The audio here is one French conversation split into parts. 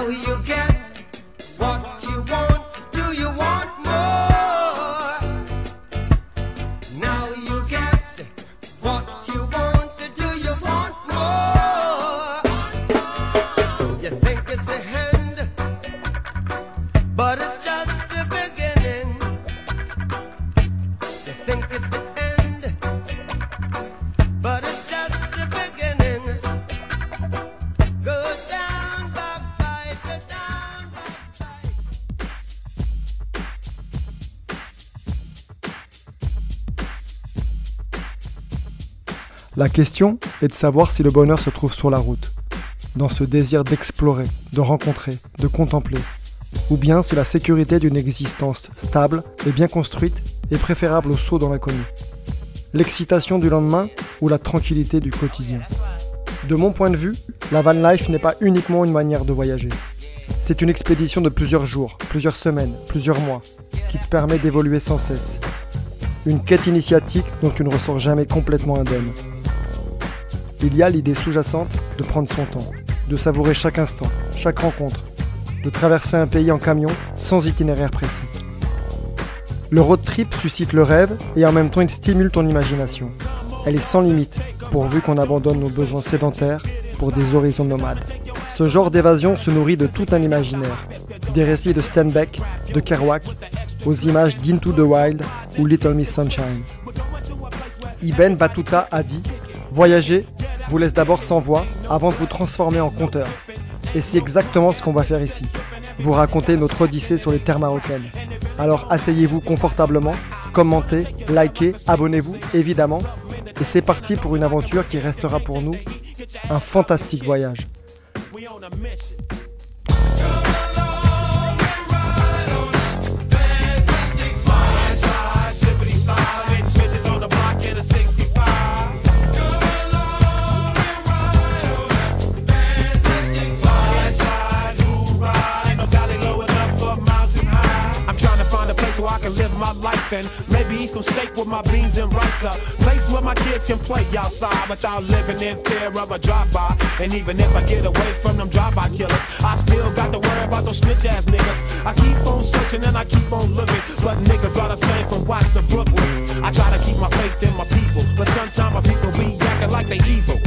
Now you get what you want. Do you want more? Now you get what you want. Do you want more? You think it's the end, but it's just the beginning. You think it's the end, but it's just the beginning. Go down, backbite, go down, backbite. La question est de savoir si le bonheur se trouve sur la route, dans ce désir d'explorer, de rencontrer, de contempler, ou bien si la sécurité d'une existence stable et bien construite est préférable au saut dans l'inconnu. L'excitation du lendemain ou la tranquillité du quotidien. De mon point de vue, la van life n'est pas uniquement une manière de voyager. C'est une expédition de plusieurs jours, plusieurs semaines, plusieurs mois, qui te permet d'évoluer sans cesse. Une quête initiatique dont tu ne ressors jamais complètement indemne. Il y a l'idée sous-jacente de prendre son temps, de savourer chaque instant, chaque rencontre, de traverser un pays en camion sans itinéraire précis. Le road trip suscite le rêve et en même temps il stimule ton imagination. Elle est sans limite, pourvu qu'on abandonne nos besoins sédentaires pour des horizons nomades. Ce genre d'évasion se nourrit de tout un imaginaire, des récits de Steinbeck, de Kerouac, aux images d'Into the Wild ou Little Miss Sunshine. Ibn Battuta a dit « Voyager vous laisse d'abord sans voix avant de vous transformer en conteur. » Et c'est exactement ce qu'on va faire ici. Vous raconter notre odyssée sur les terres marocaines. Alors asseyez-vous confortablement, commentez, likez, abonnez-vous évidemment. Et c'est parti pour une aventure qui restera pour nous un fantastique voyage. So I can live my life and maybe eat some steak with my beans and rice. A place where my kids can play outside without living in fear of a drive-by. And even if I get away from them drive-by killers, I still got to worry about those snitch-ass niggas. I keep on searching and I keep on looking, but niggas are the same from Watts to Brooklyn. I try to keep my faith in my people, but sometimes my people be acting like they evil.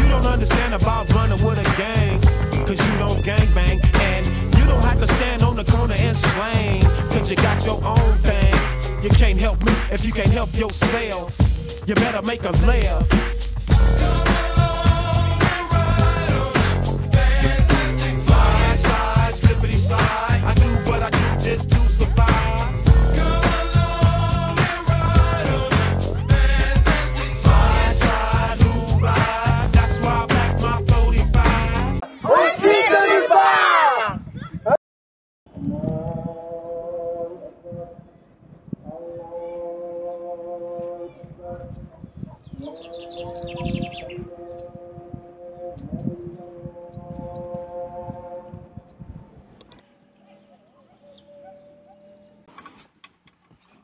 You don't understand about running with a gang, cause you don't gangbang. And you don't have to stand on the corner and slang, cause you got your own thing. You can't help me if you can't help yourself. You better make a laugh. Slide, slide, slippity slide. I do what I do just to survive. Slide, slide, who ride? That's why I pack my 45.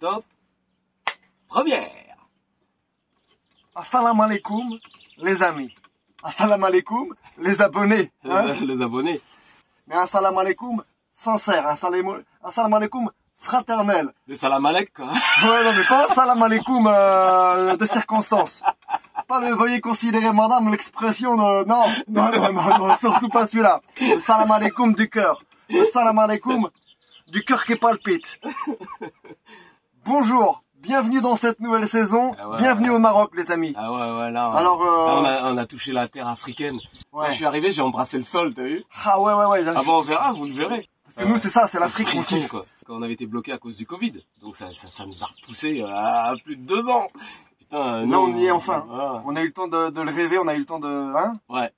Top. Première. Assalamu alaikum les amis. Assalamu alaikum les abonnés. Hein Les abonnés. Mais un salam alaikum sincère, un salam alaikum fraternel. Des salam alek quoi. Ouais, non, mais pas un salam alaikum de circonstance. Pas le veuillez considérer madame l'expression de... Non, non, surtout pas celui-là. Le salam alaikum du cœur. Le salam alaikum du cœur qui palpite. Bonjour, bienvenue dans cette nouvelle saison. Ah ouais, bienvenue au Maroc les amis. Ah ouais, là, Alors, on a touché la terre africaine. Ouais. Quand je suis arrivé, j'ai embrassé le sol, t'as vu? Ah ouais. Ah bon, on verra, vous le verrez. Parce que nous c'est ça, c'est l'Afrique qu'on Frisson, kiffe. quoi. Quand on avait été bloqué à cause du Covid. Donc ça nous a repoussé à plus de 2 ans. Putain, Là non, on y est enfin. Voilà. On a eu le temps de le rêver, on a eu le temps de... Hein? Ouais.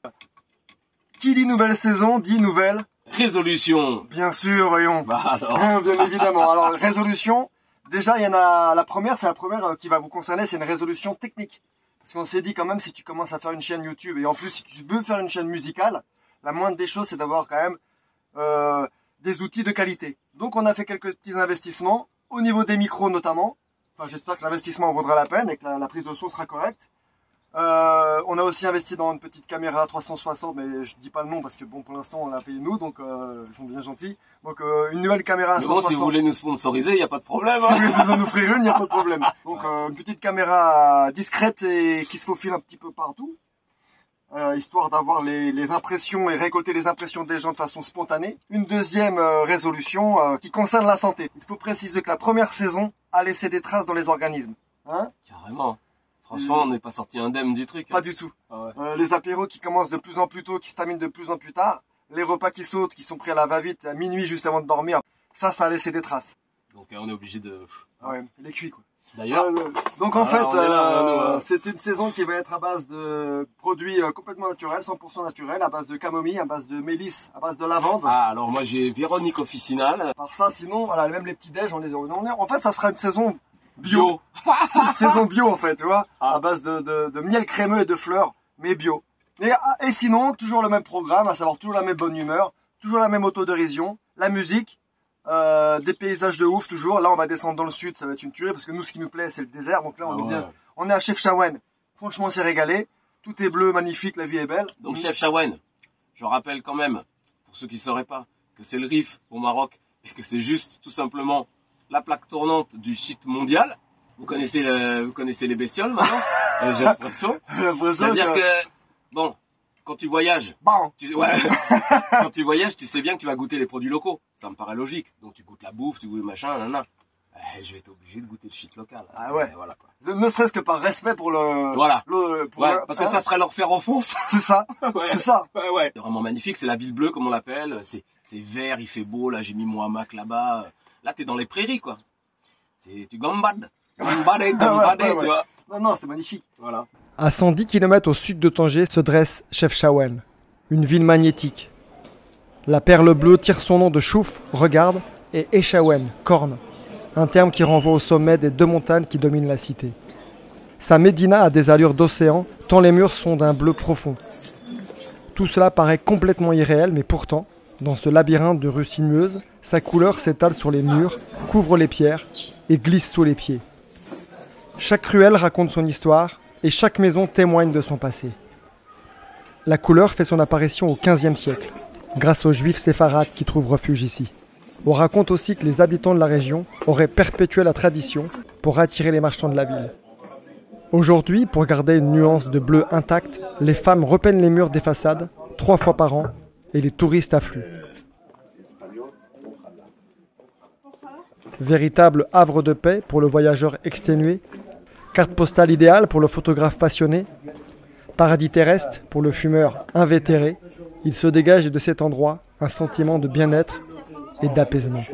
Qui dit nouvelle saison dit nouvelle... Résolution. Bien sûr, voyons. Bah alors. Hein, bien évidemment. Alors, résolution, déjà, il y en a la première, c'est la première qui va vous concerner, c'est une résolution technique. Parce qu'on s'est dit quand même, si tu commences à faire une chaîne YouTube, et en plus, si tu veux faire une chaîne musicale, la moindre des choses, c'est d'avoir quand même des outils de qualité. Donc, on a fait quelques petits investissements, au niveau des micros notamment. Enfin, j'espère que l'investissement vaudra la peine et que la prise de son sera correcte. On a aussi investi dans une petite caméra 360, mais je dis pas le nom parce que bon, pour l'instant on l'a payé nous, donc ils sont bien gentils. Donc une nouvelle caméra. Mais bon, si vous voulez nous sponsoriser, il n'y a pas de problème. Si Hein. vous voulez nous offrir une, il n'y a pas de problème. Donc une petite caméra discrète et qui se faufile un petit peu partout, histoire d'avoir les impressions et récolter les impressions des gens de façon spontanée. Une deuxième résolution qui concerne la santé. Il faut préciser que la première saison a laissé des traces dans les organismes. Hein? Carrément. Franchement, on n'est pas sorti indemne du truc. Hein. Pas du tout. Ah ouais. Les apéros qui commencent de plus en plus tôt, qui se terminent de plus en plus tard. Les repas qui sautent, qui sont pris à la va-vite à minuit juste avant de dormir. Ça a laissé des traces. Donc on est obligé de... Ouais, les cuits quoi. D'ailleurs, Donc en fait, on est là, nous, hein. c'est une saison qui va être à base de produits complètement naturels, 100% naturels, à base de camomille, à base de mélisse, à base de lavande. alors moi j'ai Véronique Officinale. Par ça, sinon, voilà, même les petits déj, en fait, ça sera une saison bio. C'est une saison bio en fait, tu vois, à base de miel crémeux et de fleurs, mais bio. Et sinon, toujours le même programme, à savoir toujours la même bonne humeur, toujours la même autodérision, la musique, des paysages de ouf toujours. Là, on va descendre dans le sud, ça va être une tuerie parce que nous, ce qui nous plaît, c'est le désert. Donc là, on est bien. On est à Chefchaouen. Franchement, c'est régalé. Tout est bleu, magnifique, la vie est belle. Donc Chefchaouen, je rappelle quand même, pour ceux qui ne sauraient pas, que c'est le Rif au Maroc et que c'est juste tout simplement la plaque tournante du shit mondial. Vous connaissez les bestioles maintenant, j'ai l'impression. C'est-à-dire que, bon, quand tu voyages, Bon. quand tu voyages, tu sais bien que tu vas goûter les produits locaux. Ça me paraît logique. Donc tu goûtes la bouffe, tu goûtes machin, nanana. Je vais être obligé de goûter le shit local. Ah ouais. Et voilà, quoi. Ne serait-ce que par respect pour le... Voilà. Parce que hein, ça serait leur faire offense. C'est ça. Ouais. C'est ça. Ouais. C'est vraiment magnifique. C'est la ville bleue, comme on l'appelle. C'est vert, il fait beau. Là, j'ai mis mon hamac là-bas. Là, t'es dans les prairies, quoi. Tu gambades. Gambades, tu vois. Non, c'est magnifique. Voilà. À 110 km au sud de Tanger se dresse Chefchaouen, une ville magnétique. La perle bleue tire son nom de Chouf, regarde, et Echaouen, corne, un terme qui renvoie au sommet des deux montagnes qui dominent la cité. Sa médina a des allures d'océan, tant les murs sont d'un bleu profond. Tout cela paraît complètement irréel, mais pourtant, dans ce labyrinthe de rues sinueuses, sa couleur s'étale sur les murs, couvre les pierres et glisse sous les pieds. Chaque ruelle raconte son histoire, et chaque maison témoigne de son passé. La couleur fait son apparition au XVe siècle, grâce aux juifs séfarades qui trouvent refuge ici. On raconte aussi que les habitants de la région auraient perpétué la tradition pour attirer les marchands de la ville. Aujourd'hui, pour garder une nuance de bleu intacte, les femmes repeignent les murs des façades 3 fois par an et les touristes affluent. Véritable havre de paix pour le voyageur exténué, carte postale idéale pour le photographe passionné, paradis terrestre pour le fumeur invétéré, il se dégage de cet endroit un sentiment de bien-être et d'apaisement.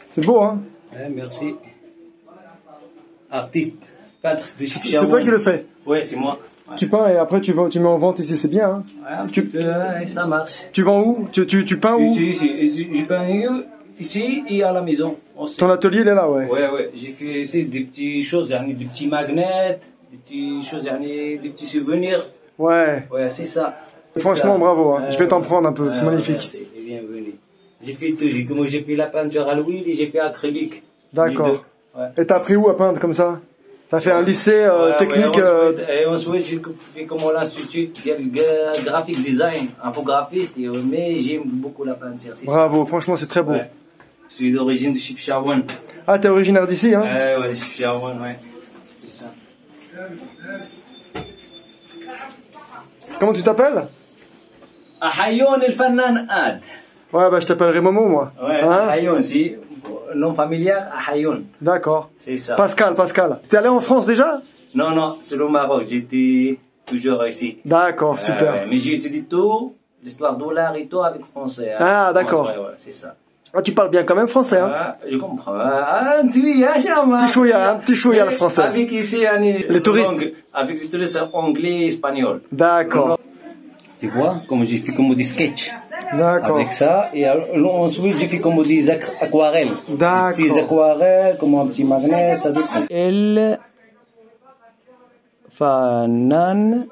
C'est beau, hein? Ouais, merci. Artiste, peintre de Chefchaouen. C'est toi qui le fais? Ouais, c'est moi. Ouais. Tu peins et après tu mets en vente ici, c'est bien, hein? Ouais, un petit peu, ouais, ça marche. Tu vends où? Tu peins où? Ici, je peins ici et à la maison aussi. Ton atelier, il est là, ouais. Ouais, j'ai fait ici des petites choses, des petits magnets, des petites choses, des petits souvenirs. Ouais. Ouais, c'est ça. Franchement, ça. bravo, hein. Je vais t'en prendre un peu, c'est magnifique. Merci, bienvenue. J'ai fait tout, j'ai fait la peinture à l'huile et j'ai fait acrylique. D'accord. Ouais. Et t'as appris où à peindre comme ça? T'as fait un lycée technique Et ensuite, j'ai fait comme l'institut graphic design, infographiste, mais j'aime beaucoup la peinture. Bravo, franchement, c'est très beau. Ouais. Je suis d'origine de Chefchaouen. Ah, t'es originaire d'ici, hein? Ouais, Chefchaouen, ouais. C'est ça. Comment tu t'appelles? Ahayoun el Fannan Ad. Ouais, bah je t'appellerai Momo, moi. Ouais, Hein? Ahayoun, c'est nom familial, Ahayoun. D'accord. C'est ça. Pascal. T'es allé en France déjà? Non, c'est le Maroc, j'étais toujours ici. D'accord, super. Ouais, mais j'ai étudié tout, l'histoire de l'art et tout avec français. Hein. Ah, d'accord. Ouais, c'est ça. Ah, tu parles bien quand même français, hein? Ah, je comprends. Ah, oui, Chama. Petit chouïa le français. Avec ici, les touristes. Avec les touristes anglais et espagnols. D'accord. Tu vois, comme j'ai fait comme des sketchs. D'accord. Avec ça, et ensuite j'ai fait comme des aquarelles. D'accord. Des petites aquarelles, comme un petit magnet, ça dépend. El Fanan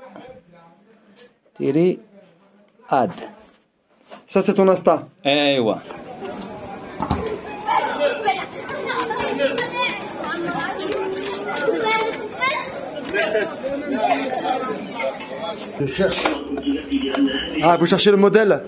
Ad. Ça, c'est ton Insta. Eh ouais. Je cherche. Ah, vous cherchez le modèle?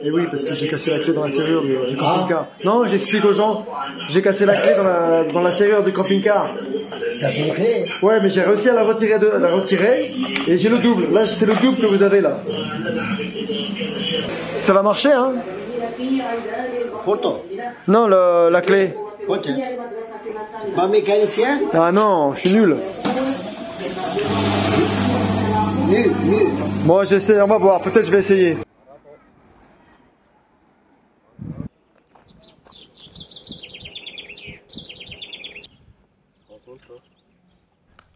Et oui, parce que j'ai cassé la clé dans la serrure du camping-car. Non, j'explique aux gens, j'ai cassé la clé dans la serrure du camping-car. T'as fait les clés? Ouais, mais j'ai réussi à la retirer et j'ai le double. Là, c'est le double que vous avez là. Ça va marcher, hein? Photo. Non, la clé. Photo. Pas mécanicien? Ah non, je suis nul. Nul. Bon, j'essaie, on va voir. Peut-être je vais essayer.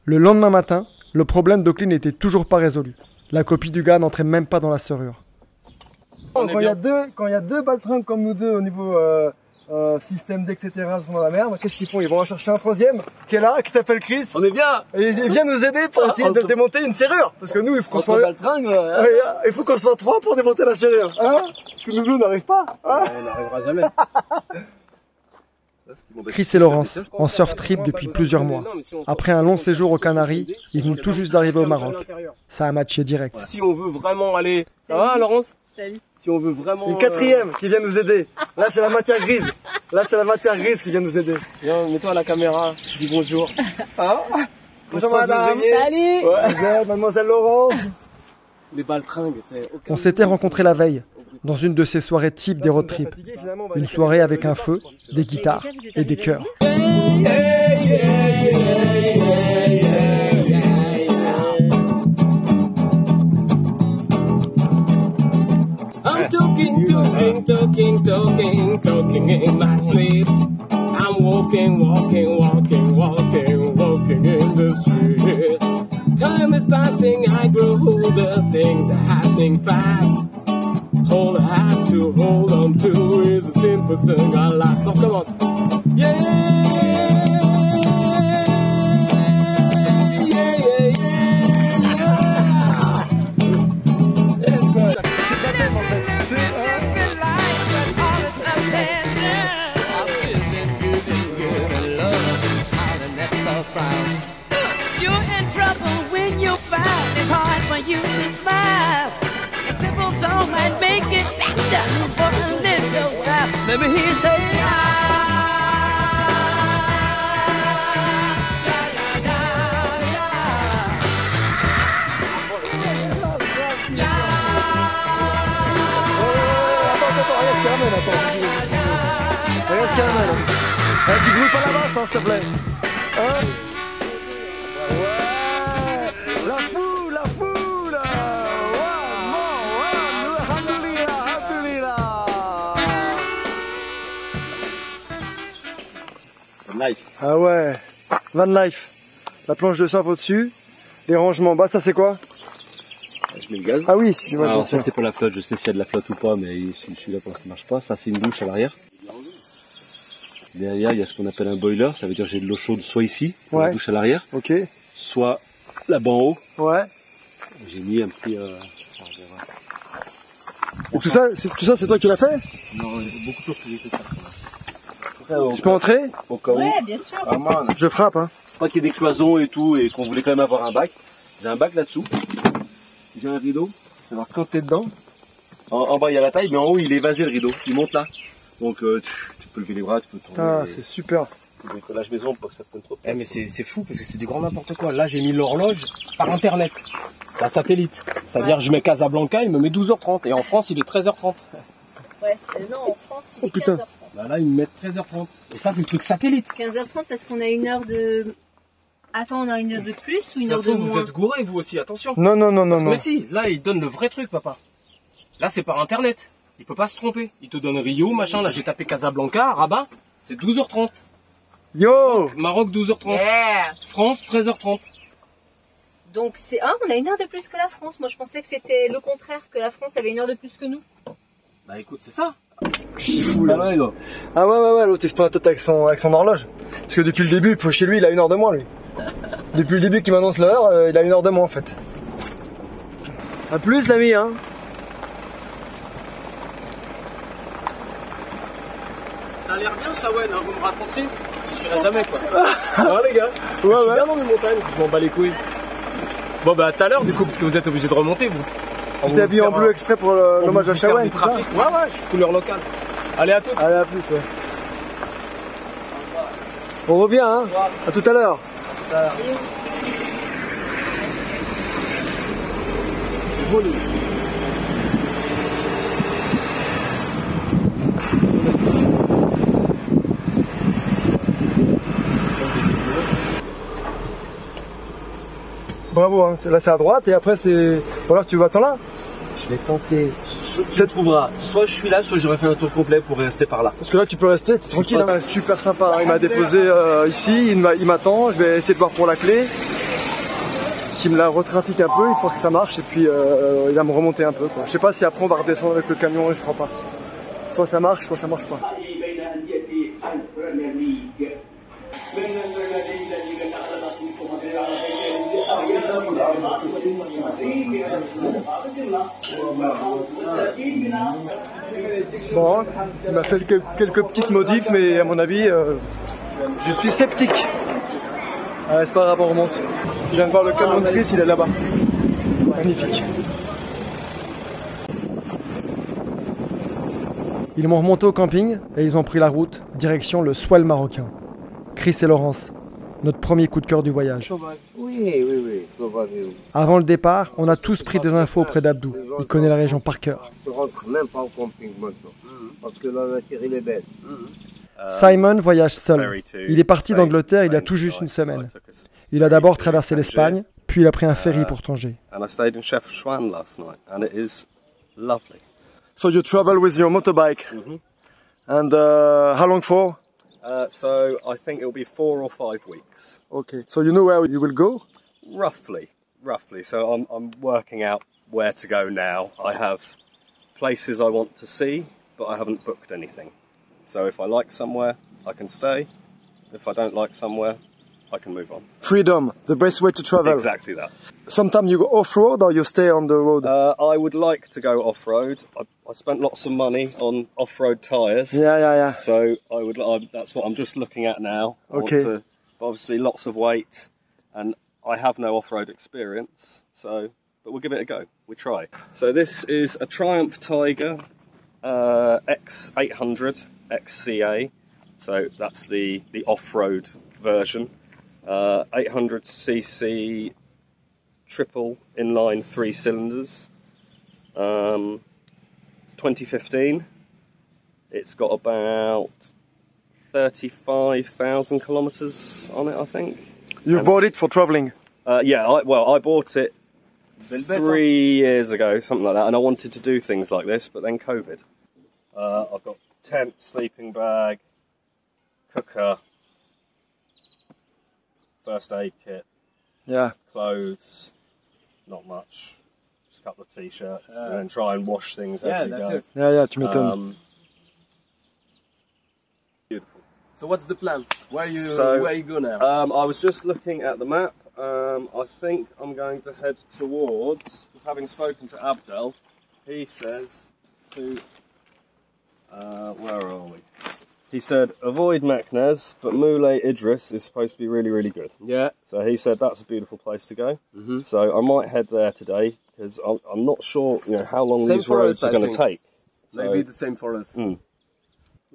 Le lendemain matin, le problème d'Oakley n'était toujours pas résolu. La copie du gars n'entrait même pas dans la serrure. Quand il y a deux baltringues comme nous deux au niveau système D, etc. sont dans la merde, qu'est-ce qu'ils font? Ils vont en chercher un troisième qui est là, qui s'appelle Chris. On est bien. Et il vient nous aider pour essayer de démonter une serrure. Parce que nous, il faut qu'on soit... il faut qu'on soit trois pour démonter la serrure. Hein? Parce que nous deux, on n'arrive pas. Hein? On n'arrivera jamais. Chris et Laurence, en surf trip depuis plusieurs mois. Après un long séjour aux Canaries, ils viennent tout juste d'arriver au Maroc. Ça a matché direct. Si on veut vraiment aller... Ça va, Laurence? Salut. Si on veut vraiment... Une quatrième qui vient nous aider. Là, c'est la matière grise. Là, c'est la matière grise qui vient nous aider. Viens, mets-toi à la caméra, dis bonjour. Hein? Bonjour madame. Salut. Ouais. Mademoiselle Laurence. Les baltringues, tu sais. On s'était rencontrés la veille, dans une de ces soirées type des road trips. Une soirée avec un feu, des guitares et des chœurs. I'm talking in my sleep. I'm walking in the street. Time is passing, I grow older, things are happening fast. All I have to hold on to is a simple single last. On recommence. You're in trouble when you find it's hard for you to smile. A simple song might make it better for a little while. Let me hear you say, Regarde ce qu'il y a là. Tu grouilles pas la basse, hein, s'il te plaît. Hein? Ouais. La foule. Van Life. Ah ouais. Van Life. La planche de surf au-dessus. Les rangements bas, ça c'est quoi? Je mets le gaz. Ah oui, si je vois. Alors ça c'est pour la flotte, je sais s'il y a de la flotte ou pas, mais celui-là pour l'instant marche pas. Ça c'est une douche à l'arrière. Derrière il y a ce qu'on appelle un boiler, ça veut dire que j'ai de l'eau chaude soit ici, pour la douche à l'arrière, Ok. soit là-bas en haut. Ouais. J'ai mis un petit... Et tout ça, c'est toi qui l'as fait? Non, il y a beaucoup de choses que j'ai fait ça. Je peux entrer? Au cas où. Ouais, bien sûr. Vraiment, Je frappe, hein. pas qu'il y ait des cloisons et tout, et qu'on voulait quand même avoir un bac. J'ai un bac là-dessous. J'ai un rideau. Ça va quand t'es dedans. En bas il y a la taille, mais en haut il est évasé le rideau. Il monte là. Donc tu peux lever les bras, tu peux tourner. Ah, c'est super. Bricolage maison pour que ça prenne trop de Eh place. mais c'est fou parce que c'est du grand n'importe quoi. Là j'ai mis l'horloge par internet, la satellite. C'est-à-dire je mets Casablanca, il me met 12h30 et en France il est 13h30. Ouais, non, en France, il est putain. 15h30. Bah là il me met 13h30. Et ça c'est le truc satellite. 15h30 parce qu'on a une heure de... Attends, on a une heure de plus ou une Ça heure se de trouve vous moins? êtes gourés vous aussi, attention. Non. Mais si, là il donne le vrai truc papa. Là c'est par internet. Il peut pas se tromper. Il te donne Rio, machin, là j'ai tapé Casablanca, Rabat, c'est 12h30. Yo! Maroc 12h30. Yeah. France 13h30. Donc c'est on a 1 heure de plus que la France. Moi je pensais que c'était le contraire, que la France avait 1 heure de plus que nous. Bah écoute, c'est ça. C'est fou là. Ah ouais, l'autre il se prend la tête avec son horloge. Parce que depuis le début, chez lui, il a 1 heure de moins lui. Depuis le début qu'il m'annonce l'heure, il a 1 heure de moins en fait. A plus l'ami hein. Ça a l'air bien, Shawen, hein, vous me raconterez. Je n'irai jamais quoi. Non les gars, je Ouais, suis ouais. bien dans les montagnes, je m'en bats les couilles. Bon bah à tout à l'heure du coup, parce que vous êtes obligé de remonter vous. Tu t'es habillé en bleu exprès pour l'hommage à Shawen, c'est ça? Ouais, je suis couleur locale. Allez, à tout. Allez, à plus, ouais. On revient, hein? À tout à l'heure. Bravo, hein. Là c'est à droite et après c'est... Voilà, tu vas t'en là? Je vais tenter. Tu le trouveras. Soit je suis là, soit j'aurais fait un tour complet pour rester par là. Parce que là tu peux rester, c'est tranquille, hein. Super sympa. Hein. Il m'a déposé ici, il m'attend, je vais essayer de voir pour la clé. Qui me la retrafique un peu, il faut que ça marche et puis il va me remonter un peu quoi. Je sais pas si après on va redescendre avec le camion, je crois pas. Soit ça marche, soit ça marche pas. Bon, il m'a fait quelques petites modifs, mais à mon avis, je suis sceptique. C'est pas grave, on remonte. Je viens de voir le camion de Chris, il est là-bas. Magnifique. Ils m'ont remonté au camping et ils ont pris la route, direction le Swell marocain. Chris et Laurence, notre premier coup de cœur du voyage. Oui. Avant le départ, on a tous pris des infos auprès d'Abdou. Il connaît la région par cœur. Je rentre même pas au camping maintenant. Parce que la nature, il est belle. Simon voyage seul. Il est parti d'Angleterre il y a tout juste 1 semaine. Il a d'abord traversé l'Espagne, puis il a pris un ferry pour Tanger. And I stayed in Chefchaouen last night, and it is lovely. So you travel with your motorbike. And how long for? So I think it'll be 4 or 5 weeks. Okay. So you know where you will go? Roughly. So I'm working out where to go now. I have places I want to see, but I haven't booked anything. So if I like somewhere, I can stay. If I don't like somewhere, I can move on. Freedom, the best way to travel. Exactly that. Sometimes you go off-road or you stay on the road? I would like to go off-road. I spent lots of money on off-road tyres. Yeah. So that's what I'm just looking at now. Okay. Obviously lots of weight, and I have no off-road experience, but we'll give it a go. We try. So this is a Triumph Tiger X800 XCA. So that's the off-road version. 800cc triple inline 3 cylinders. It's 2015. It's got about 35,000 kilometers on it, I think. You bought it for traveling? Yeah, I bought it 3 years ago, something like that, and I wanted to do things like this, but then COVID. I've got tent, sleeping bag, cooker, first aid kit, clothes, not much, just a couple of t-shirts, and then try and wash things as you go. Yeah, tu m'étonnes. Beautiful. So what's the plan? Where you go now? I was just looking at the map. I think I'm going to head towards, having spoken to Abdel, he says to, where are we? He said, avoid Meknes, but Moulay Idris is supposed to be really, really good. Yeah. So he said that's a beautiful place to go. So I might head there today, because I'm not sure how long these roads are going to take. Maybe the same for us. We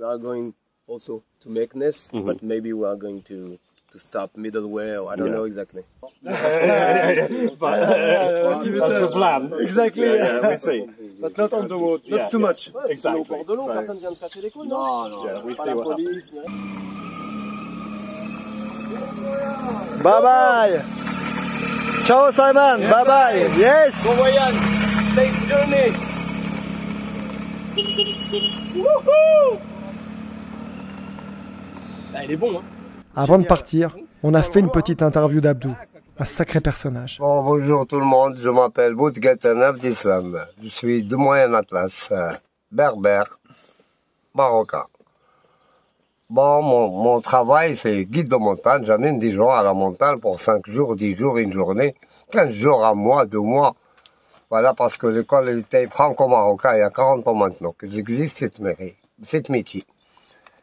are going also to Meknes, but maybe we are going to stop middleway, or I don't know exactly. That's the plan. Exactly. Yeah, we see. But not on the road, not too much. Exactly. Personne vient de casser les couilles, non? Yeah, we see what happens. Bye bye. Ciao Simon. Bye bye. Yes. Bon voyage. Safe journey. Wouhou. Ah, il est bon, hein. Avant de partir, on a fait une petite interview d'Abdou, un sacré personnage. Bon, bonjour tout le monde, je m'appelle Boudgatan Abdislam. Je suis de Moyen Atlas, berbère, marocain. Bon, mon travail, c'est guide de montagne. J'amène des gens à la montagne pour 5 jours, 10 jours, une journée, 15 jours, un mois, 2 mois. Voilà, parce que l'école était franco-marocain, il y a 40 ans maintenant que j'existe cette métier.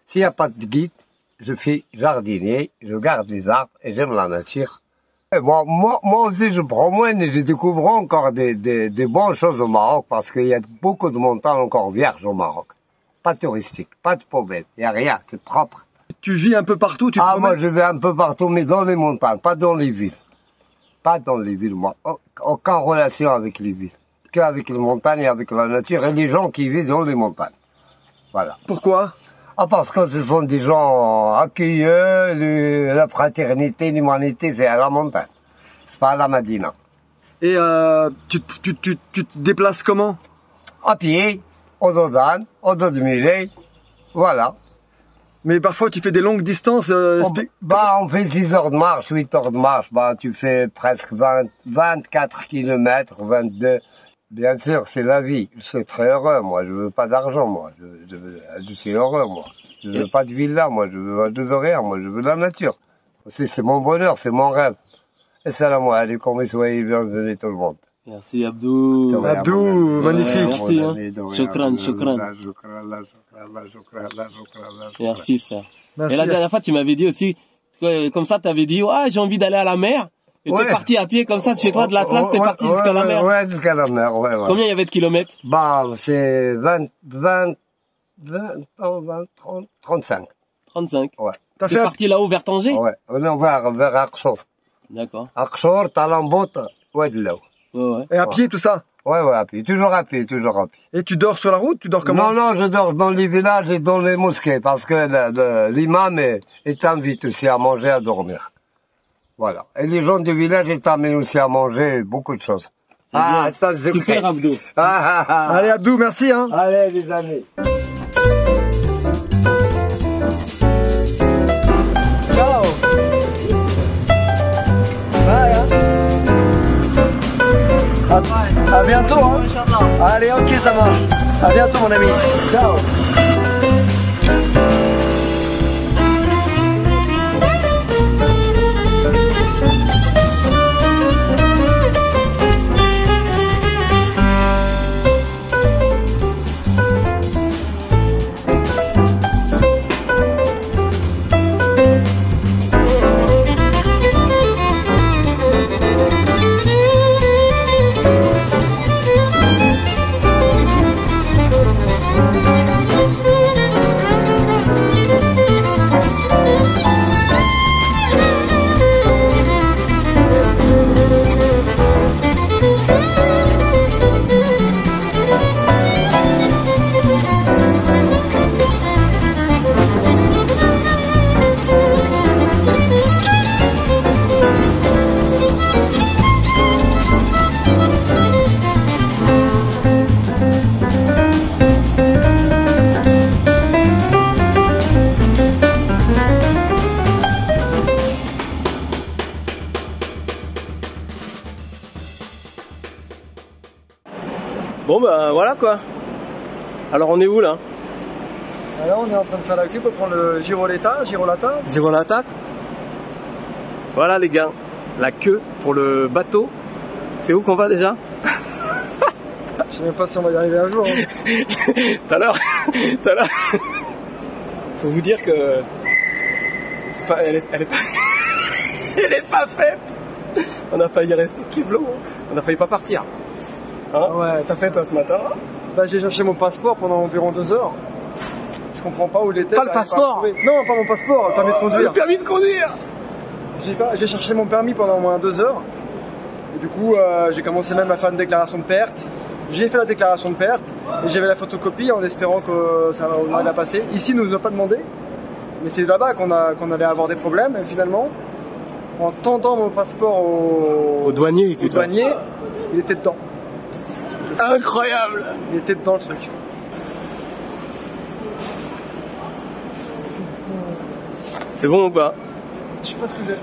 S'il n'y a pas de guide, je suis jardinier, je garde les arbres et j'aime la nature. Et moi aussi, je promène et je découvre encore des bonnes choses au Maroc parce qu'il y a beaucoup de montagnes encore vierges au Maroc. Pas touristique, pas de poubelle, il n'y a rien, c'est propre. Tu vis un peu partout, tu te promènes ? Moi je vais un peu partout, mais dans les montagnes, pas dans les villes. Pas dans les villes, moi. Aucune relation avec les villes. Qu'avec les montagnes et avec la nature et les gens qui vivent dans les montagnes. Voilà. Pourquoi ? Parce que ce sont des gens accueilleux, la fraternité, l'humanité, c'est à la montagne. C'est pas à la Madina. Et tu te déplaces comment ? À pied, au dos d'âne, au dos de mulet, voilà. Mais parfois tu fais des longues distances. On fait 6 heures de marche, 8 heures de marche, tu fais presque 24 km, 22. Bien sûr, c'est la vie. Je suis très heureux, moi. Je veux pas d'argent, moi. Je suis heureux, moi. Je veux pas de villa, moi. Je veux rien, moi. Je veux la nature. C'est mon bonheur, c'est mon rêve. Et salam alaikum, soyez bienvenus tout le monde. Merci Abdou. Abdou, magnifique. Merci. Shukran. Merci frère. Merci. Et la dernière fois, tu m'avais dit aussi, comme ça, tu avais dit, j'ai envie d'aller à la mer. Et t'es parti à pied comme ça de chez toi de l'Atlas, t'es parti jusqu'à la mer. Ouais, jusqu'à la mer, ouais. Combien il y avait de kilomètres? C'est 35. 35. Ouais. T'es parti là-haut vers Tanger? Ouais, on est vers Aksour. D'accord. Aksour, Talambot, ouais, de là. Ouais. Et à pied, tout ça? Ouais, à pied. Toujours à pied. Et tu dors sur la route? Tu dors comment? Non, je dors dans les villages et dans les mosquées parce que l'imam est invite aussi à manger, à dormir. Voilà. Et les gens du village, ils t'amènent aussi à manger beaucoup de choses. Ça, c'est super, Abdou. Allez, Abdou, merci, hein. Allez, les amis. Ciao. Bye, hein. À bientôt, hein. Allez, ok, ça marche. À bientôt, mon ami. Ciao. Bon bah voilà quoi. Alors on est où là? Alors on est en train de faire la queue pour prendre le Girolata. Girolata. Voilà les gars, la queue pour le bateau. C'est où qu'on va déjà? Je sais même pas si on va y arriver un jour. Hein. Tout à l'heure. Faut vous dire que c'est pas, elle est pas, elle est pas faite. On a failli rester kiblo. On a failli pas partir. Hein? Ouais. Qu'est-ce que t'as fait toi ce matin? J'ai cherché mon passeport pendant environ 2 heures. Je comprends pas où il était. Pas le passeport? Non, pas mon passeport, le permis de conduire. Le permis de conduire. J'ai cherché mon permis pendant au moins 2 heures. Et du coup, j'ai commencé même à faire une déclaration de perte. J'ai fait la déclaration de perte et j'avais la photocopie en espérant que ça allait la passer. Ici, nous a pas demandé, mais c'est là-bas qu'on allait avoir des problèmes. Et finalement, en tendant mon passeport au douanier, il était dedans. Incroyable! Il était dedans le truc. C'est bon ou pas? Je sais pas ce que j'ai.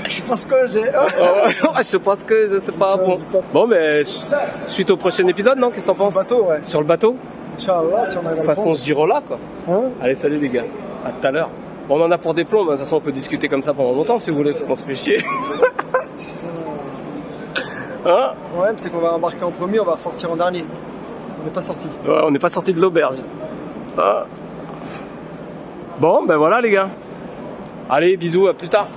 Je sais pas ce que j'ai. Je sais pas ce que je sais pas. Bon, mais suite au prochain épisode, non? Qu'est-ce que t'en penses? Sur le bateau, ouais. Sur le bateau? Inch'Allah, si on arrive à De toute façon, on se dira là, quoi. Hein? Allez, salut les gars. À tout à l'heure. On en a pour des plombs. De toute façon, on peut discuter comme ça pendant longtemps si vous voulez, parce qu'on se fait chier. Hein? Le problème, c'est qu'on va embarquer en premier, on va ressortir en dernier. On n'est pas sorti. Ouais, on n'est pas sorti de l'auberge. Ah. Bon, ben voilà les gars. Allez, bisous, à plus tard.